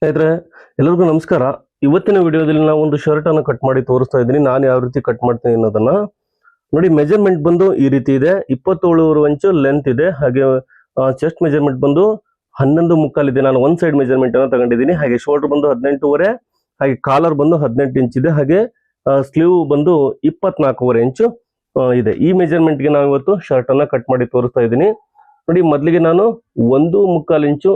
ಸ್ನೇಹಿತರೆ, ಎಲ್ಲರಿಗೂ ನಮಸ್ಕಾರ. ಇವತ್ತಿನ ವಿಡಿಯೋದಲ್ಲಿ ನಾವು ಒಂದು ಶರ್ಟ್ ಅನ್ನು ಕಟ್ ಮಾಡಿ ತೋರಿಸ್ತಾ ಇದ್ದೀನಿ. ನಾನು ಯಾವ ರೀತಿ ಕಟ್ ಮಾಡ್ತೀನಿ ಅನ್ನೋದನ್ನ ನೋಡಿ. ಮೆಜರ್ಮೆಂಟ್ ಬಂದು ಈ ರೀತಿ ಇದೆ. 27 ಇಂಚು ಲೆಂತ್ ಇದೆ. ಹಾಗೆ ಚೆಸ್ಟ್ ಮೆಜರ್ಮೆಂಟ್ ಬಂದು 11.25 ಇದೆ. ನಾನು ಒಂದ್ ಸೈಡ್ ಮೆಜರ್ಮೆಂಟ್ ಅನ್ನು ತಗೊಂಡಿದ್ದೀನಿ. ಹಾಗೆ ಶೋಲ್ಡರ್ ಬಂದು 18.5, ಹಾಗೆ ಕಾಲರ್ ಬಂದು 18 ಇಂಚ್ ಇದೆ. ಹಾಗೆ ಸ್ಲೀವ್ ಬಂದು 24.5 ಇಂಚು ಇದೆ. ಈ ಮೆಜರ್ಮೆಂಟ್ಗೆ ನಾವು ಇವತ್ತು ಶರ್ಟ್ ಅನ್ನ ಕಟ್ ಮಾಡಿ ತೋರಿಸ್ತಾ ಇದ್ದೀನಿ. ನೋಡಿ, ಮೊದಲಿಗೆ ನಾನು 1.25 ಇಂಚು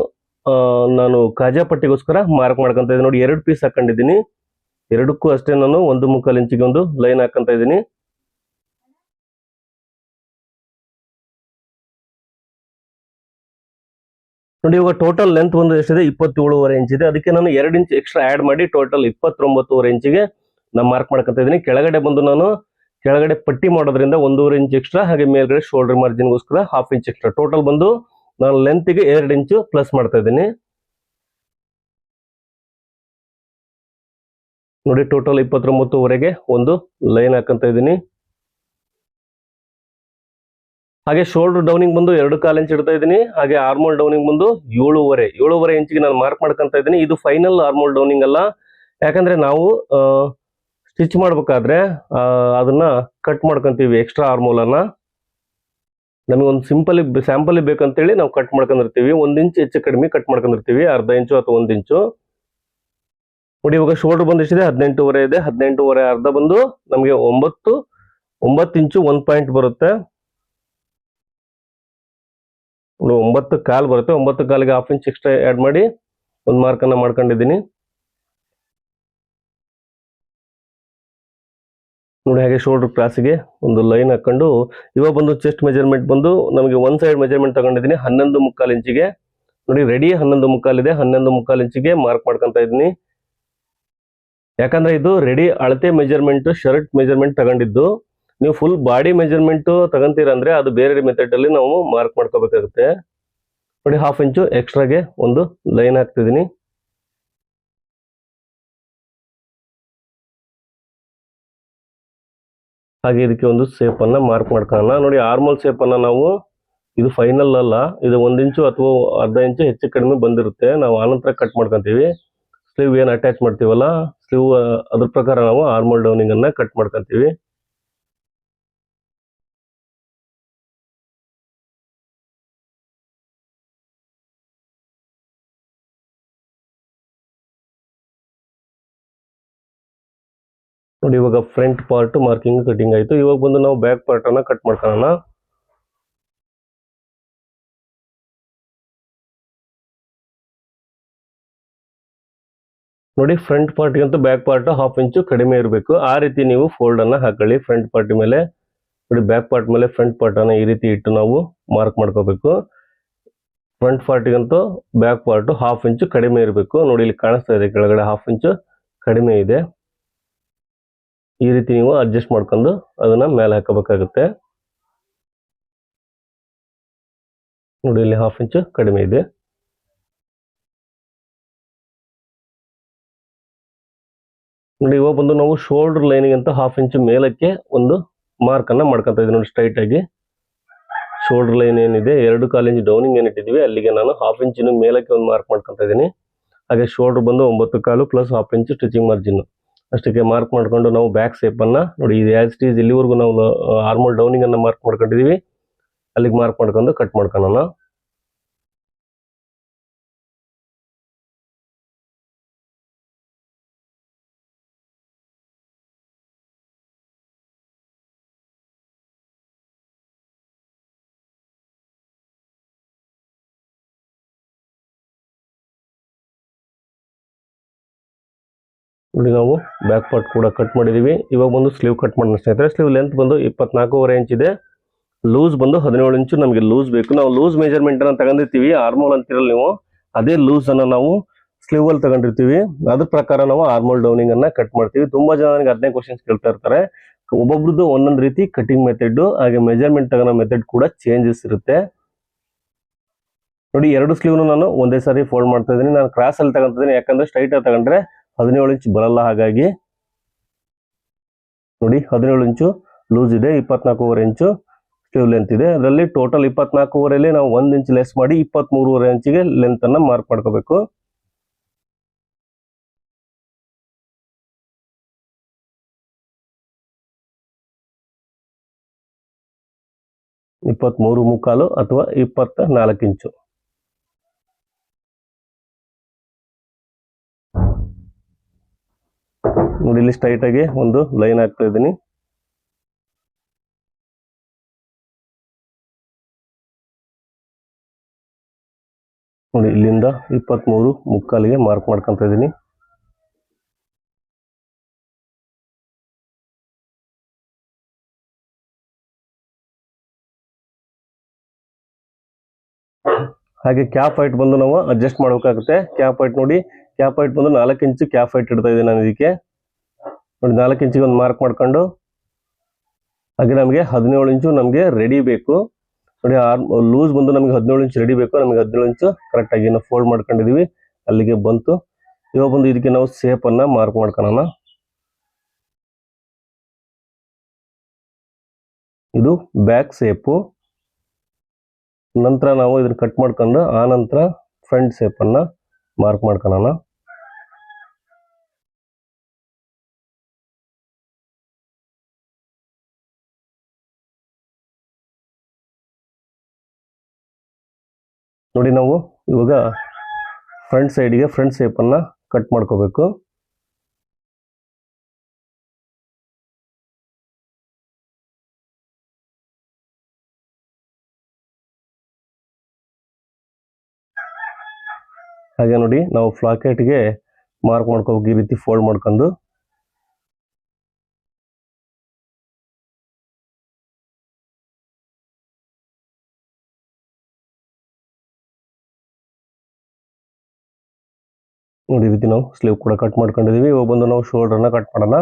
ನಾನು ಕಾಜಾ ಪಟ್ಟಿಗೋಸ್ಕರ ಮಾರ್ಕ್ ಮಾಡ್ಕೊಂತ ಇದ್ದೀನಿ. ನೋಡಿ, 2 ಪೀಸ್ ಹಾಕೊಂಡಿದ್ದೀನಿ. ಎರಡಕ್ಕೂ ಅಷ್ಟೇ ನಾನು 1.25 ಇಂಚಿಗೆ ಒಂದು ಲೈನ್ ಹಾಕಂತ ಇದ್ದೀನಿ. ನೋಡಿ, ಇವಾಗ ಟೋಟಲ್ ಲೆಂತ್ ಒಂದು ಎಷ್ಟಿದೆ, 27.5 ಇಂಚ್ ಇದೆ. ಅದಕ್ಕೆ ನಾನು 2 ಇಂಚ್ ಎಕ್ಸ್ಟ್ರಾ ಆಡ್ ಮಾಡಿ ಟೋಟಲ್ 29.5 ಇಂಚಿಗೆ ನಾನು ಮಾರ್ಕ್ ಮಾಡ್ಕೊಂತ ಇದ್ದೀನಿ. ಕೆಳಗಡೆ ಬಂದು ನಾನು ಕೆಳಗಡೆ ಪಟ್ಟಿ ಮಾಡೋದ್ರಿಂದ 1.5 ಇಂಚ್ ಎಕ್ಸ್ಟ್ರಾ, ಹಾಗೆ ಮೇಲ್ಗಡೆ ಶೋಲ್ಡರ್ ಮಾರ್ಜಿನ್ಗೋಸ್ಕರ 1/2 ಇಂಚ್ ಎಕ್ಸ್ಟ್ರಾ. ಟೋಟಲ್ ಬಂದು ನಾನು ಲೆಂತ್ಗೆ 2 ಇಂಚು ಪ್ಲಸ್ ಮಾಡ್ತಾ ಇದ್ದೀನಿ. ನೋಡಿ, ಟೋಟಲ್ 29.5ಗೆ ಒಂದು ಲೈನ್ ಹಾಕಂತ ಇದ್ದೀನಿ. ಹಾಗೆ ಶೋಲ್ಡರ್ ಡೌನಿಂಗ್ ಬಂದು 2.25 ಇಂಚ್ ಇಡ್ತಾ ಇದ್ದೀನಿ. ಹಾಗೆ ಆರ್ಮೋಲ್ ಡೌನಿಂಗ್ ಬಂದು 7.5 ಇಂಚಿಗೆ ನಾನು ಮಾರ್ಕ್ ಮಾಡ್ಕೊಂತ ಇದ್ದೀನಿ. ಇದು ಫೈನಲ್ ಆರ್ಮೋಲ್ ಡೌನಿಂಗ್ ಅಲ್ಲ, ಯಾಕಂದ್ರೆ ನಾವು ಸ್ಟಿಚ್ ಮಾಡ್ಬೇಕಾದ್ರೆ ಅದನ್ನ ಕಟ್ ಮಾಡ್ಕೊಂತೀವಿ. ಎಕ್ಸ್ಟ್ರಾ ಆರ್ಮೋಲ್ ಅನ್ನ ನಮಗೆ ಒಂದು ಸ್ಯಾಂಪಲ್ ಬೇಕಂತೇಳಿ ನಾವು ಕಟ್ ಮಾಡ್ಕೊಂಡಿರ್ತೀವಿ. 1 ಇಂಚ್ ಹೆಚ್ಚು ಕಡಿಮೆ ಕಟ್ ಮಾಡ್ಕೊಂಡಿರ್ತೀವಿ, 1/2 ಇಂಚು ಅಥವಾ 1 ಇಂಚು. ನೋಡಿ, ಇವಾಗ ಶೋಲ್ಡರ್ ಬಂದು ಎಷ್ಟಿದೆ, 18.5 ಇದೆ. 18.5 ಅರ್ಧ ಬಂದು ನಮಗೆ 9 ಇಂಚು 1 ಪಾಯಿಂಟ್ ಬರುತ್ತೆ. 9.25 ಬರುತ್ತೆ. 9.25ಗೆ 1/2 ಇಂಚ್ ಎಕ್ಸ್ಟ್ರಾ ಆಡ್ ಮಾಡಿ ಒಂದು ಮಾರ್ಕ್ ಅನ್ನ ಮಾಡ್ಕೊಂಡಿದ್ದೀನಿ. ನೋಡಿ, ಹಾಗೆ ಶೋಲ್ಡರ್ ಕ್ರಾಸ್ಗೆ ಒಂದು ಲೈನ್ ಹಾಕೊಂಡು ಇವಾಗ ಬಂದು ಚೆಸ್ಟ್ ಮೆಜರ್ಮೆಂಟ್ ಬಂದು ನಮಗೆ ಒಂದ್ ಸೈಡ್ ಮೆಜರ್ಮೆಂಟ್ ತಗೊಂಡಿದ್ದೀನಿ 11.25 ಇಂಚಿಗೆ. ನೋಡಿ, ರೆಡಿ 11.25 ಇದೆ. 11.25 ಇಂಚಿಗೆ ಮಾರ್ಕ್ ಮಾಡ್ಕೊಂತ ಇದ್ದೀನಿ. ಯಾಕಂದ್ರೆ ಇದು ರೆಡಿ ಅಳತೆ ಮೆಜರ್ಮೆಂಟ್, ಶರ್ಟ್ ಮೆಜರ್ಮೆಂಟ್ ತಗೊಂಡಿದ್ದು. ನೀವು ಫುಲ್ ಬಾಡಿ ಮೆಜರ್ಮೆಂಟ್ ತಗೊಂತೀರಂದ್ರೆ ಅದು ಬೇರೆ ಮೆಥಡ್ ಅಲ್ಲಿ ನಾವು ಮಾರ್ಕ್ ಮಾಡ್ಕೋಬೇಕಾಗುತ್ತೆ. ನೋಡಿ, 1/2 ಇಂಚು ಎಕ್ಸ್ಟ್ರಾಗೆ ಒಂದು ಲೈನ್ ಹಾಕ್ತಿದ್ದೀನಿ. ಹಾಗೆ ಇದಕ್ಕೆ ಒಂದು ಸೇಪ್ ಅನ್ನ ಮಾರ್ಕ್ ಮಾಡ್ಕೊಳ್ಳೋಣ. ನೋಡಿ, ಆರ್ಮೋಲ್ ಸೇಪ್ ಅನ್ನ ನಾವು, ಇದು ಫೈನಲ್ ಅಲ್ಲ, ಇದು 1 ಇಂಚು ಅಥವಾ 1/2 ಇಂಚು ಹೆಚ್ಚು ಕಡಿಮೆ ಬಂದಿರುತ್ತೆ. ನಾವು ಆನಂತರ ಕಟ್ ಮಾಡ್ಕೊಂತೀವಿ. ಸ್ಲೀವ್ ಏನು ಅಟ್ಯಾಚ್ ಮಾಡ್ತೀವಲ್ಲ, ಸ್ಲೀವ್ ಅದ್ರ ಪ್ರಕಾರ ನಾವು ಆರ್ಮೋಲ್ ಡೌನಿಂಗ್ ಅನ್ನ ಕಟ್ ಮಾಡ್ಕೊಂತೀವಿ. ನೋಡಿ, ಇವಾಗ ಫ್ರಂಟ್ ಪಾರ್ಟ್ ಮಾರ್ಕಿಂಗ್ ಕಟಿಂಗ್ ಆಯ್ತು. ಇವಾಗ ಬಂದು ನಾವು ಬ್ಯಾಕ್ ಪಾರ್ಟ್ ಅನ್ನ ಕಟ್ ಮಾಡ್ಕೊಳ್ಳೋಣ. ನೋಡಿ, ಫ್ರಂಟ್ ಪಾರ್ಟ್ಗಿಂತ ಬ್ಯಾಕ್ ಪಾರ್ಟ್ 1/2 ಇಂಚು ಕಡಿಮೆ ಇರಬೇಕು. ಆ ರೀತಿ ನೀವು ಫೋಲ್ಡ್ ಅನ್ನ ಹಾಕೊಳ್ಳಿ ಫ್ರಂಟ್ ಪಾರ್ಟ್ ಮೇಲೆ. ನೋಡಿ, ಬ್ಯಾಕ್ ಪಾರ್ಟ್ ಮೇಲೆ ಫ್ರಂಟ್ ಪಾರ್ಟ್ ಅನ್ನ ಈ ರೀತಿ ಇಟ್ಟು ನಾವು ಮಾರ್ಕ್ ಮಾಡ್ಕೋಬೇಕು. ಫ್ರಂಟ್ ಪಾರ್ಟ್ಗಿಂತ ಬ್ಯಾಕ್ ಪಾರ್ಟ್ 1/2 ಇಂಚು ಕಡಿಮೆ ಇರಬೇಕು. ನೋಡಿ, ಇಲ್ಲಿ ಕಾಣಿಸ್ತಾ ಇದೆ, ಕೆಳಗಡೆ 1/2 ಇಂಚು ಕಡಿಮೆ ಇದೆ. ಈ ರೀತಿ ನೀವು ಅಡ್ಜಸ್ಟ್ ಮಾಡ್ಕೊಂಡು ಅದನ್ನ ಮೇಲೆ ಹಾಕಬೇಕಾಗುತ್ತೆ. ನೋಡಿ, ಇಲ್ಲಿ 1/2 ಇಂಚು ಕಡಿಮೆ ಇದೆ. ನೋಡಿ, ಇವಾಗ ಬಂದು ನಾವು ಶೋಲ್ಡರ್ ಲೈನಿಗೆ ಅಂತ 1/2 ಇಂಚು ಮೇಲಕ್ಕೆ ಒಂದು ಮಾರ್ಕ್ ಅನ್ನ ಮಾಡ್ಕೊಂತ ಇದ್ದೀನಿ. ನೋಡಿ, ಸ್ಟ್ರೈಟ್ ಆಗಿ ಶೋಲ್ಡರ್ ಲೈನ್ ಏನಿದೆ, 2.25 ಇಂಚ್ ಡೌನಿಂಗ್ ಏನಿಟ್ಟಿದೀವಿ ಅಲ್ಲಿಗೆ ನಾನು 1/2 ಇಂಚಿನ ಮೇಲಕ್ಕೆ ಒಂದು ಮಾರ್ಕ್ ಮಾಡ್ಕೊಂತ ಇದ್ದೀನಿ. ಹಾಗೆ ಶೋಲ್ಡರ್ ಬಂದು 9.25 ಪ್ಲಸ್ 1/2 ಇಂಚು ಸ್ಟಿಚಿಂಗ್ ಮಾರ್ಜಿನ್ ಅಷ್ಟಕ್ಕೆ ಮಾರ್ಕ್ ಮಾಡ್ಕೊಂಡು ನಾವು ಬ್ಯಾಕ್ ಶೇಪ್ ಅನ್ನ ನೋಡಿ, ಇದು ಆಸ್ ಇಟ್ ಈಸ್ ಇಲ್ಲಿವರೆಗೂ ನಾವು ಆರ್ಮೋಲ್ ಡೌನಿಂಗ್ ಅನ್ನ ಮಾರ್ಕ್ ಮಾಡ್ಕೊಂಡಿದೀವಿ, ಅಲ್ಲಿಗೆ ಮಾರ್ಕ್ ಮಾಡ್ಕೊಂಡು ಕಟ್ ಮಾಡ್ಕೊಳ್ಳೋಣ. ನೋಡಿ, ನಾವು ಬ್ಯಾಕ್ ಪಾರ್ಟ್ ಕೂಡ ಕಟ್ ಮಾಡಿದೀವಿ. ಇವಾಗ ಬಂದು ಸ್ಲೀವ್ ಕಟ್ ಮಾಡೋಣ ಸ್ನೇಹಿತರೆ. ಸ್ಲೀವ್ ಲೆಂತ್ ಬಂದು 24.5 ಇಂಚ್ ಇದೆ. ಲೂಸ್ ಬಂದು 17 ಇಂಚು ನಮಗೆ ಲೂಸ್ ಬೇಕು. ನಾವು ಲೂಸ್ ಮೆಜರ್ಮೆಂಟ್ ಅನ್ನ ತಗೊಂಡಿರ್ತೀವಿ, ಆರ್ಮೋಲ್ ಅಂತಿರಲ್ಲ ನೀವು, ಅದೇ ಲೂಸ್ ಅನ್ನ ನಾವು ಸ್ಲೀವ್ ಅಲ್ಲಿ ತಗೊಂಡಿರ್ತೀವಿ. ಅದ್ರ ಪ್ರಕಾರ ನಾವು ಆರ್ಮೋಲ್ ಡೌನಿಂಗ್ ಅನ್ನ ಕಟ್ ಮಾಡ್ತೀವಿ. ತುಂಬಾ ಜನ ನನಗೆ 15 ಕ್ವಶನ್ಸ್ ಕೇಳ್ತಾ ಇರ್ತಾರೆ. ಒಬ್ಬೊಬ್ರದ್ದು ಒಂದೊಂದು ರೀತಿ ಕಟಿಂಗ್ ಮೆಥಡ್, ಹಾಗೆ ಮೆಜರ್ಮೆಂಟ್ ತಗೊಳ್ಳೋ ಮೆಥಡ್ ಕೂಡ ಚೇಂಜಸ್ ಇರುತ್ತೆ. ನೋಡಿ, 2 ಸ್ಲೀವ್ ನಾನು ಒಂದೇ ಸಾರಿ ಫೋಲ್ಡ್ ಮಾಡ್ತಾ ಇದ್ದೀನಿ. ನಾನು ಕ್ರಾಸ್ ಅಲ್ಲಿ ತಗೊಂತಿದ್ದೀನಿ, ಯಾಕಂದ್ರೆ ಸ್ಟ್ರೈಟ್ ಆಗಿ ತಗೊಂಡ್ರೆ 17 ಇಂಚ್ ಬರಲ್ಲ. ಹಾಗಾಗಿ ನೋಡಿ, 17 ಇಂಚು ಲೂಸ್ ಇದೆ, 24.5 ಇಂಚು ಸ್ಲೀವ್ ಲೆಂತ್ ಇದೆ. ಅದರಲ್ಲಿ ಟೋಟಲ್ 24.5 ನಾವು 1 ಇಂಚ್ ಲೆಸ್ ಮಾಡಿ 23.5 ಇಂಚಿಗೆ ಲೆಂತ್ ಅನ್ನ ಮಾರ್ಕ್ ಮಾಡ್ಕೋಬೇಕು. 23 ಮುಕ್ಕಾಲು ಅಥವಾ 24 ಇಂಚು. ನೋಡಿ ಇಲ್ಲಿ ಸ್ಟ್ರೈಟ್ ಆಗಿ ಒಂದು ಲೈನ್ ಹಾಕ್ತಾ ಇದ್ದೀನಿ. ನೋಡಿ ಇಲ್ಲಿಂದ 23 ಮುಕ್ಕಾಲಿಗೆ ಮಾರ್ಕ್ ಮಾಡ್ಕೊಂತ ಇದ್ದೀನಿ. ಹಾಗೆ ಕ್ಯಾಪ್ ಹೈಟ್ ಬಂದು ನಾವು ಅಡ್ಜಸ್ಟ್ ಮಾಡಬೇಕಾಗುತ್ತೆ. ಕ್ಯಾಪ್ ಹೈಟ್ ನೋಡಿ, ಕ್ಯಾಪ್ ಹೈಟ್ ಬಂದು 4 ಇಂಚು ಕ್ಯಾಪ್ ಹೈಟ್ ಇಡ್ತಾ ಇದ್ದೀನಿ ನಾನು ಇದಕ್ಕೆ. ನೋಡಿ 4 ಇಂಚಿಗೆ ಒಂದು ಮಾರ್ಕ್ ಮಾಡ್ಕೊಂಡು, ಹಾಗೆ ನಮಗೆ 17 ಇಂಚು ನಮಗೆ ರೆಡಿ ಬೇಕು. ನೋಡಿ ಲೂಸ್ ಬಂದು ನಮಗೆ 17 ಇಂಚು ರೆಡಿ ಬೇಕು. ನಮಗೆ 17 ಇಂಚು ಕರೆಕ್ಟ್ ಆಗಿ ನಾವು ಫೋಲ್ಡ್ ಮಾಡ್ಕೊಂಡಿದೀವಿ, ಅಲ್ಲಿಗೆ ಬಂತು. ಇವಾಗ ಬಂದು ಇದಕ್ಕೆ ನಾವು ಸೇಪ್ ಅನ್ನ ಮಾರ್ಕ್ ಮಾಡ್ಕೊಳ್ಳೋಣ. ಇದು ಬ್ಯಾಕ್ ಸೇಪು. ನಂತರ ನಾವು ಇದನ್ನ ಕಟ್ ಮಾಡ್ಕೊಂಡು ಆ ನಂತರ ಫ್ರಂಟ್ ಸೇಪ್ ಅನ್ನ ಮಾರ್ಕ್ ಮಾಡ್ಕೊಳ್ಳೋಣ. ನೋಡಿ ನಾವು ಇವಾಗ ಫ್ರಂಟ್ ಸೈಡ್ಗೆ ಫ್ರಂಟ್ ಸೇಪ್ ಅನ್ನ ಕಟ್ ಮಾಡ್ಕೋಬೇಕು. ಹಾಗೆ ನೋಡಿ ನಾವು ಫ್ಲಾಕೆಟ್ಗೆ ಮಾರ್ಕ್ ಮಾಡ್ಕೋಬೇಕು, ಈ ರೀತಿ ಫೋಲ್ಡ್ ಮಾಡ್ಕೊಂಡು. ನೋಡಿ ಈ ರೀತಿ ನಾವು ಸ್ಲೀವ್ ಕೂಡ ಕಟ್ ಮಾಡ್ಕೊಂಡಿದೀವಿ. ಇವಾಗ ಬಂದು ನಾವು ಶೋಲ್ಡರ್ನ ಕಟ್ ಮಾಡೋಣ.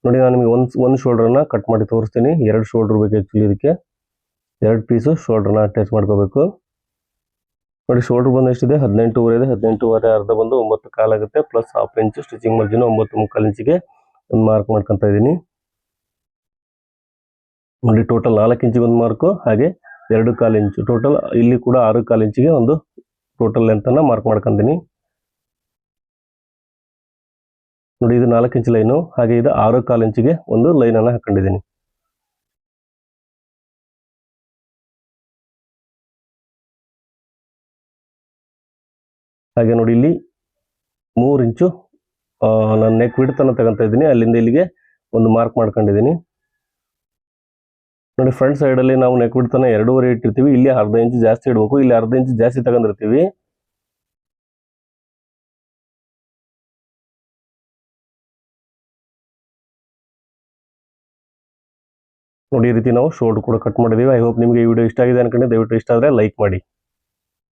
ನೋಡಿ ನಾನು ನಿಮಗೆ ಒಂದು ಶೋಲ್ಡರ್ನ ಕಟ್ ಮಾಡಿ ತೋರಿಸ್ತೀನಿ. 2 ಶೋಲ್ಡರ್ ಬೇಕು ಆ್ಯಕ್ಚುಲಿ ಇದಕ್ಕೆ. 2 ಪೀಸು ಶೋಲ್ಡರ್ನ ಅಟ್ಯಾಚ್ ಮಾಡ್ಕೋಬೇಕು. ನೋಡಿ ಶೋಲ್ಡರ್ ಬಂದು ಎಷ್ಟಿದೆ, 18.5 ಇದೆ. 18.5 ಅರ್ಧ ಬಂದು 9.25 ಆಗುತ್ತೆ. ಪ್ಲಸ್ ಹಾಫ್ ಇಂಚು ಸ್ಟಿಚಿಂಗ್ ಮಾರ್ಜಿನ್ 9 ಇಂಚಿಗೆ ಒಂದು ಮಾರ್ಕ್ ಮಾಡ್ಕೊತಾ ಇದ್ದೀನಿ. ನೋಡಿ ಟೋಟಲ್ 4 ಇಂಚಿಗೆ ಒಂದು ಮಾರ್ಕು, ಹಾಗೆ 2.25 ಇಂಚು ಟೋಟಲ್. ಇಲ್ಲಿ ಕೂಡ 6.25 ಇಂಚಿಗೆ ಒಂದು ಟೋಟಲ್ ಲೆಂತ್ ಅನ್ನ ಮಾರ್ಕ್ ಮಾಡ್ಕೊಂತೀನಿ. ನೋಡಿ ಇದು 4 ಇಂಚ್ ಲೈನು, ಹಾಗೆ ಇದು 6.25 ಇಂಚಿಗೆ ಒಂದು ಲೈನ್ ಅನ್ನ ಹಾಕೊಂಡಿದ್ದೀನಿ. ಹಾಗೆ ನೋಡಿ ಇಲ್ಲಿ 3 ಇಂಚು ನಾನು ನೆಕ್ ವಿಡ್ತ್ ಅನ್ನ ತಗೊಂತ ಇದ್ದೀನಿ. ಅಲ್ಲಿಂದ ಇಲ್ಲಿಗೆ ಒಂದು ಮಾರ್ಕ್ ಮಾಡ್ಕೊಂಡಿದ್ದೀನಿ. ನೋಡಿ ಫ್ರಂಟ್ ಸೈಡ್ ಅಲ್ಲಿ ನಾವು ನೆಕ್ ವಿಡ್ತ್ ಅನ್ನ 2.5 ಇಟ್ಟಿರ್ತೀವಿ. ಇಲ್ಲಿ ಅರ್ಧ ಇಂಚು ಜಾಸ್ತಿ ಇಡಬೇಕು. ಇಲ್ಲಿ ಅರ್ಧ ಇಂಚು ಜಾಸ್ತಿ ತಗೊಂಡಿರ್ತೀವಿ. ನೋಡಿ ಈ ರೀತಿ ನಾವು ಶೋಲ್ಡರ್ ಕೂಡ ಕಟ್ ಮಾಡಿದೀವಿ. ಐ ಹೋಪ್ ನಿಮಗೆ ಈ ವಿಡಿಯೋ ಇಷ್ಟ ಆಗಿದೆ ಅನ್ಕೊಂಡು ದಯವಿಟ್ಟು ಇಷ್ಟ ಆದರೆ ಲೈಕ್ ಮಾಡಿ.